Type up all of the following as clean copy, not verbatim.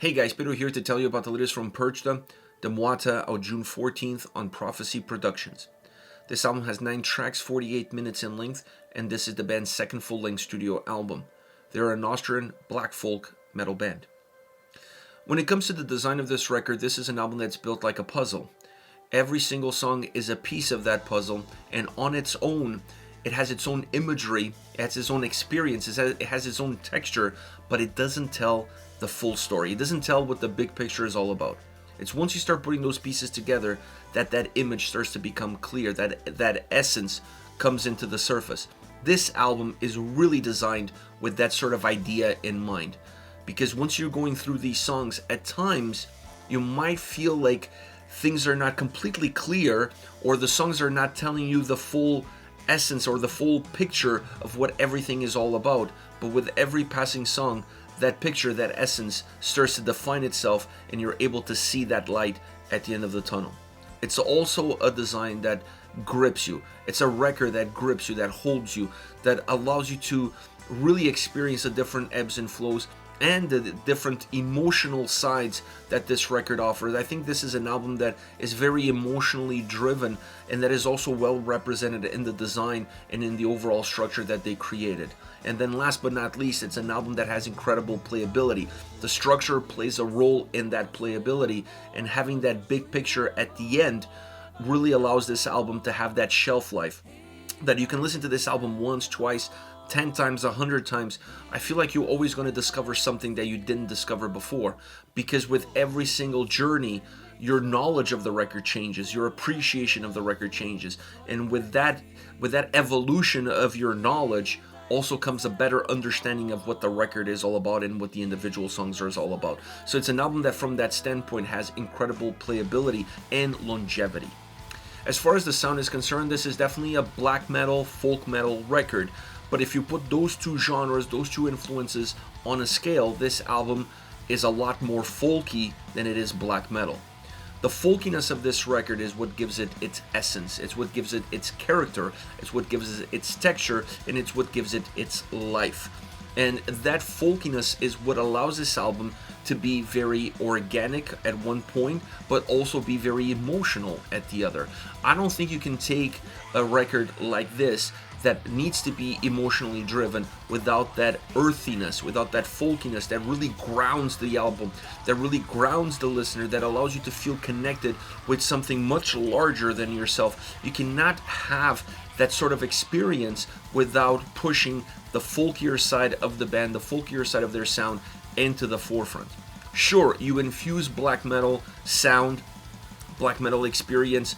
Hey guys, Pedro here to tell you about the latest from Perchta, the Muata, out June 14th on Prophecy Productions. This album has 9 tracks, 48 minutes in length, and this is the band's second full-length studio album. They're an Austrian black folk metal band. When it comes to the design of this record, this is an album that's built like a puzzle. Every single song is a piece of that puzzle, and on its own, it has its own imagery, it has its own experience, it has its own texture, but it doesn't tell the full story. It doesn't tell what the big picture is all about. It's once you start putting those pieces together that image starts to become clear, that essence comes into the surface. This album is really designed with that sort of idea in mind, because once you're going through these songs, at times you might feel like things are not completely clear, or the songs are not telling you the full essence or the full picture of what everything is all about. But with every passing song, that picture, that essence starts to define itself, and you're able to see that light at the end of the tunnel. It's also a design that grips you. It's a record that grips you, that holds you, that allows you to really experience the different ebbs and flows and the different emotional sides that this record offers. I think this is an album that is very emotionally driven, and that is also well represented in the design and in the overall structure that they created. And then last but not least, it's an album that has incredible playability. The structure plays a role in that playability, and having that big picture at the end really allows this album to have that shelf life, that you can listen to this album once, twice, 10 times, 100 times. I feel like you're always going to discover something that you didn't discover before, because with every single journey, your knowledge of the record changes, your appreciation of the record changes, and with that evolution of your knowledge also comes a better understanding of what the record is all about and what the individual songs are all about. So it's an album that from that standpoint has incredible playability and longevity. As far as the sound is concerned, this is definitely a black metal, folk metal record. But if you put those two genres, those two influences on a scale, this album is a lot more folky than it is black metal. The folkiness of this record is what gives it its essence, it's what gives it its character, it's what gives it its texture, and it's what gives it its life. And that folkiness is what allows this album to be very organic at one point, but also be very emotional at the other. I don't think you can take a record like this that needs to be emotionally driven without that earthiness, without that folkiness that really grounds the album, that really grounds the listener, that allows you to feel connected with something much larger than yourself. You cannot have that sort of experience without pushing the folkier side of the band, the folkier side of their sound into the forefront. Sure, you infuse black metal sound, black metal experience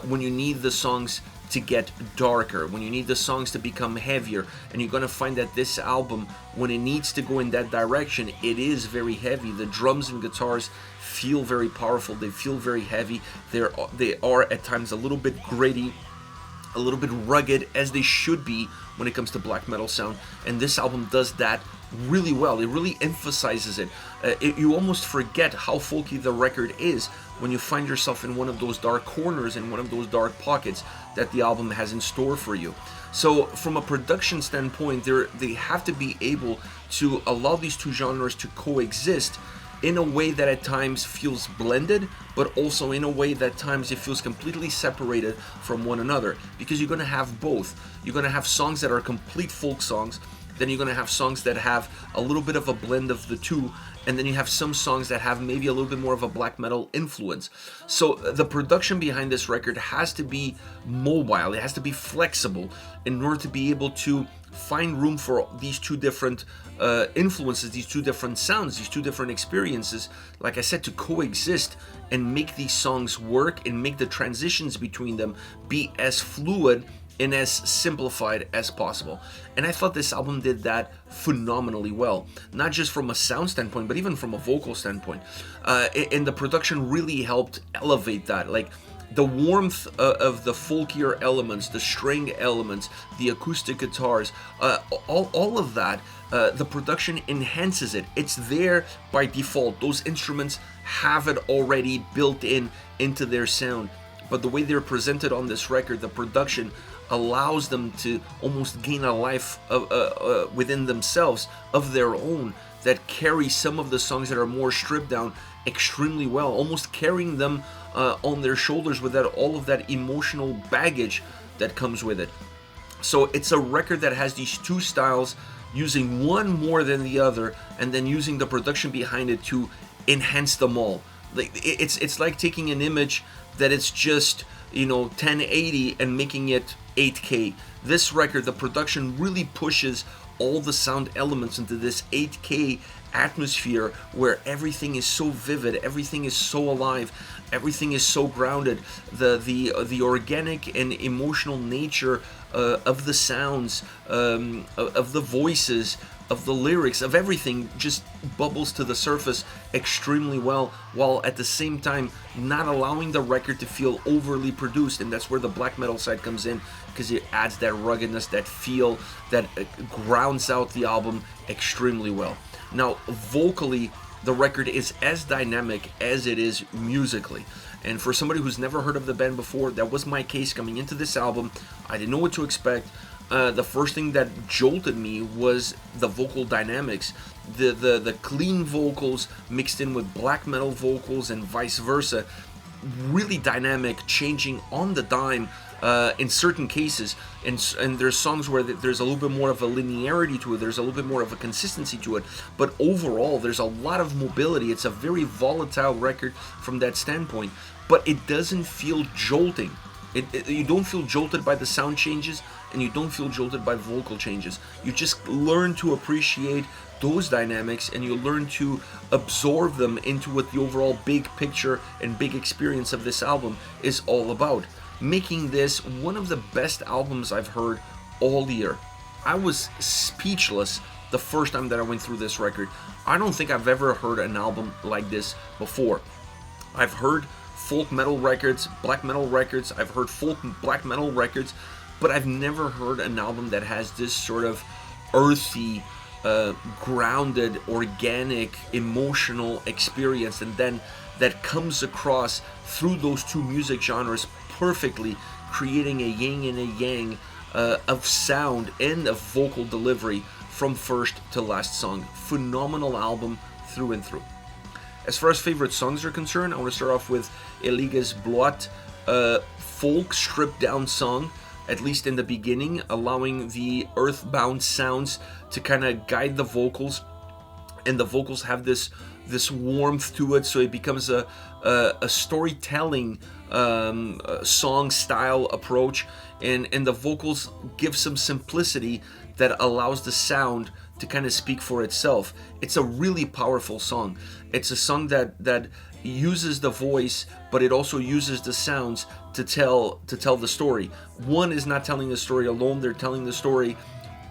when you need the songs to get darker, when you need the songs to become heavier, and you're going to find that this album, when it needs to go in that direction, it is very heavy. The drums and guitars feel very powerful, they feel very heavy, they are at times a little bit gritty, a little bit rugged, as they should be when it comes to black metal sound, and this album does that really well. It really emphasizes it. You almost forget how folky the record is when you find yourself in one of those dark corners, in one of those dark pockets that the album has in store for you. So from a production standpoint, they have to be able to allow these two genres to coexist in a way that at times feels blended, but also in a way that at times it feels completely separated from one another, because you're going to have both. You're going to have songs that are complete folk songs, then you're going to have songs that have a little bit of a blend of the two, and then you have some songs that have maybe a little bit more of a black metal influence. So the production behind this record has to be mobile, it has to be flexible in order to be able to find room for these two different influences, these two different sounds, these two different experiences, like I said, to coexist and make these songs work and make the transitions between them be as fluid and as simplified as possible. And I thought this album did that phenomenally well, not just from a sound standpoint, but even from a vocal standpoint. And the production really helped elevate that. Like the warmth of the folkier elements, the string elements, the acoustic guitars, all of that, the production enhances it. It's there by default. Those instruments have it already built into their sound. but the way they're presented on this record, the production allows them to almost gain a life within themselves of their own, that carry some of the songs that are more stripped down extremely well, almost carrying them on their shoulders without all of that emotional baggage that comes with it. So it's a record that has these two styles, using one more than the other, and then using the production behind it to enhance them all. Like it's like taking an image that it's just 1080 and making it 8K. This record, the production really pushes all the sound elements into this 8K atmosphere where everything is so vivid, everything is so alive, everything is so grounded. The organic and emotional nature of the sounds, of the voices, of the lyrics, of everything just bubbles to the surface extremely well, while at the same time not allowing the record to feel overly produced. And that's where the black metal side comes in, because it adds that ruggedness, that feel that grounds out the album extremely well. Now, vocally, the record is as dynamic as it is musically. And for somebody who's never heard of the band before, that was my case coming into this album. I didn't know what to expect. The first thing that jolted me was the vocal dynamics. The clean vocals mixed in with black metal vocals and vice versa. Really dynamic, changing on the dime in certain cases. And there's songs where there's a little bit more of a linearity to it, there's a little bit more of a consistency to it. But overall, there's a lot of mobility. It's a very volatile record from that standpoint. But it doesn't feel jolting. You don't feel jolted by the sound changes, and you don't feel jolted by vocal changes. You just learn to appreciate those dynamics, and you learn to absorb them into what the overall big picture and big experience of this album is all about, making this one of the best albums I've heard all year. I was speechless the first time that I went through this record. I don't think I've ever heard an album like this before. I've heard folk metal records, black metal records, I've heard folk black metal records, but I've never heard an album that has this sort of earthy, grounded, organic, emotional experience, and then that comes across through those two music genres perfectly, creating a yin and a yang of sound and of vocal delivery from first to last song. Phenomenal album through and through. As far as favorite songs are concerned, I want to start off with Heiliges Bluat, folk stripped down song, at least in the beginning, allowing the earthbound sounds to kind of guide the vocals, and the vocals have this warmth to it, so it becomes a storytelling song style approach, and the vocals give some simplicity that allows the sound to kind of speak for itself. It's a really powerful song. It's a song that uses the voice, but it also uses the sounds to tell the story. One is not telling the story alone, they're telling the story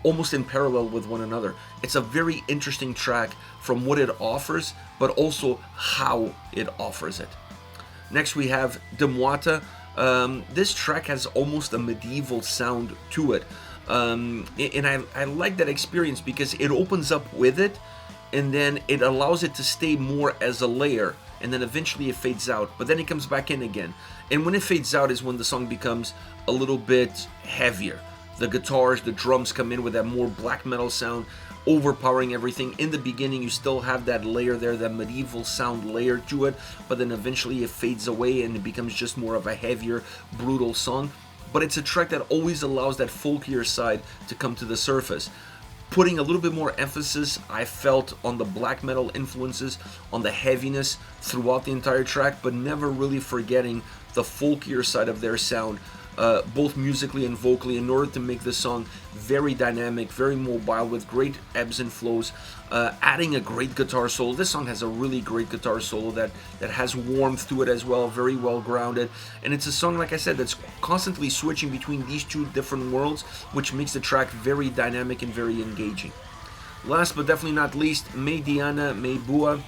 almost in parallel with one another. It's a very interesting track from what it offers, but also how it offers it. Next we have Demoata. This track has almost a medieval sound to it. And I like that experience because it opens up with it, and then it allows it to stay more as a layer, and then eventually it fades out, but then it comes back in again. And when it fades out is when the song becomes a little bit heavier. The guitars, the drums come in with that more black metal sound, overpowering everything. In the beginning, you still have that layer there, that medieval sound layer to it, but then eventually it fades away and it becomes just more of a heavier, brutal song. But it's a track that always allows that folkier side to come to the surface, putting a little bit more emphasis, I felt, on the black metal influences, on the heaviness throughout the entire track, but never really forgetting the folkier side of their sound, both musically and vocally, in order to make the song very dynamic, very mobile, with great ebbs and flows, adding a great guitar solo. This song has a really great guitar solo that has warmth to it as well, very well grounded, and it's a song, like I said, that's constantly switching between these two different worlds, which makes the track very dynamic and very engaging. Last but definitely not least, Mei Dianä Mei Bua.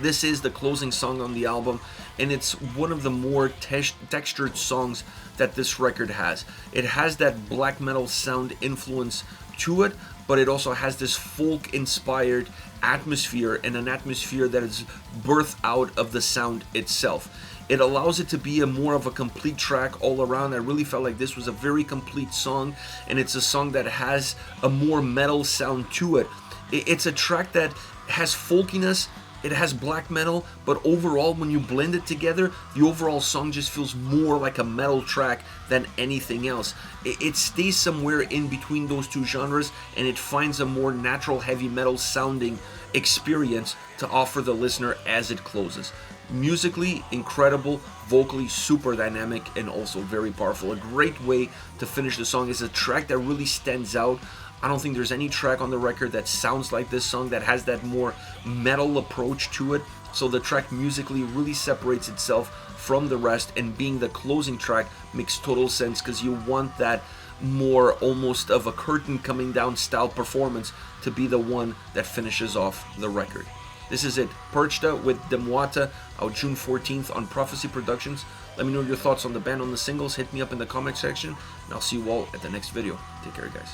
This is the closing song on the album, and it's one of the more textured songs that this record has. It has that black metal sound influence to it, but it also has this folk-inspired atmosphere, and an atmosphere that is birthed out of the sound itself. It allows it to be a more of a complete track all around. I really felt like this was a very complete song, and it's a song that has a more metal sound to it. It's a track that has folkiness, it has black metal, but overall when you blend it together, the overall song just feels more like a metal track than anything else. It stays somewhere in between those two genres, and it finds a more natural heavy metal sounding experience to offer the listener as it closes. Musically incredible, vocally super dynamic, and also very powerful. A great way to finish the song. Is a track that really stands out. I don't think there's any track on the record that sounds like this song, that has that more metal approach to it. So the track musically really separates itself from the rest, and being the closing track makes total sense, because you want that more almost of a curtain coming down style performance to be the one that finishes off the record. This is it. Perchta with Demoata, out June 14th on Prophecy Productions. Let me know your thoughts on the band, on the singles. Hit me up in the comment section, and I'll see you all at the next video. Take care, guys.